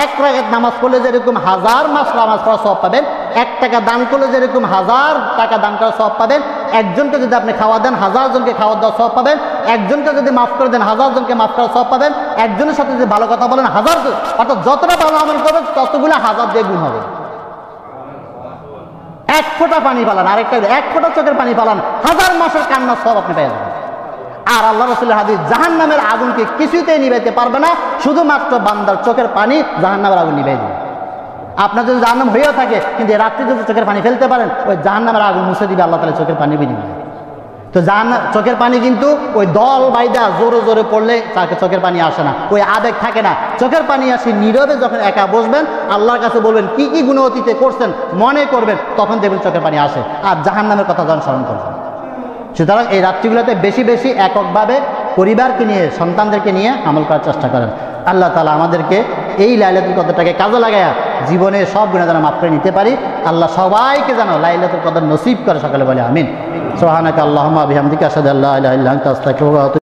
1 রাকাত নামাজ পড়লে যেরকম 1000 মাস নামাজ পড়ার সওয়াব পাবেন, 1 টাকা দান করলে যেরকম 1000 টাকা দান করার সওয়াব পাবেন, একজনকে যদি আপনি খাওয়া দেন 1000 জনকে খাওয়া দেওয়ার সওয়াব পাবেন, একজনকে যদি মাফ করে দেন 1000 জনকে মাফ করার সওয়াব পাবেন, একজনের সাথে যদি ভালো কথা বলেন 1000, অর্থাৎ যতটা ভালো আমল করবেন ততগুলো 1000 দিয়ে গুণ হবে। 1 ফোঁটা পানি পালান, আরেকটা 1 ফোঁটা চোখের পানি পালান, 1000 মাসের কান্নার সওয়াব আপনি পেয়ে যাবেন। আর আল্লাহ রাসূলের হাদিস, জাহান্নামের আগুনকে কিছুতেই নিভাইতে পারবে না, শুধুমাত্র বান্দার চোখের পানি জাহান্নামের আগুন নিভাই দেবে। আপনার যদি জাহান্নাম হয়েও থাকে, কিন্তু রাত্রে যদি চোখের পানি ফেলতে পারেন, ওই জাহান্নামের আগুন মুছে দিবে আল্লাহ তাআলা চোখের পানি বিনিময়ে। তো চোখের পানি কিন্তু ওই দল বাইদা জোরে জোরে পড়লে তাকে চোখের পানি আসে না, ওই আবেগ থাকে না। চোখের পানি আসে নীরবে, যখন একা বসবেন আল্লাহর কাছে বলবেন কি কি গুনাহ অতীতে করছেন মনে করবেন, তখন দেখবেন চোখের পানি আসে, আর জাহান্নামের কথা যখন স্মরণ করবেন। সুতরাং এই রাত্রিগুলোতে বেশি বেশি এককভাবে পরিবারকে নিয়ে, সন্তানদেরকে নিয়ে আমল করার চেষ্টা করেন। আল্লাহ তাআলা আমাদেরকে এই লাইলাতুল কদরটাকে কাজে লাগায়া জীবনের সব গুনাহ যেন মাফ করে নিতে পারি। আল্লাহ সবাইকে যেন লাইলাতুল কদর নসিব করে, সকলে বলে আমিন। সুবহানাকা আল্লাহুম্মা বিহামদিকা আশহাদু আল্লা ইলাহা ইল্লা আনতা আস্তাগফিরুকা ওয়া আতুবু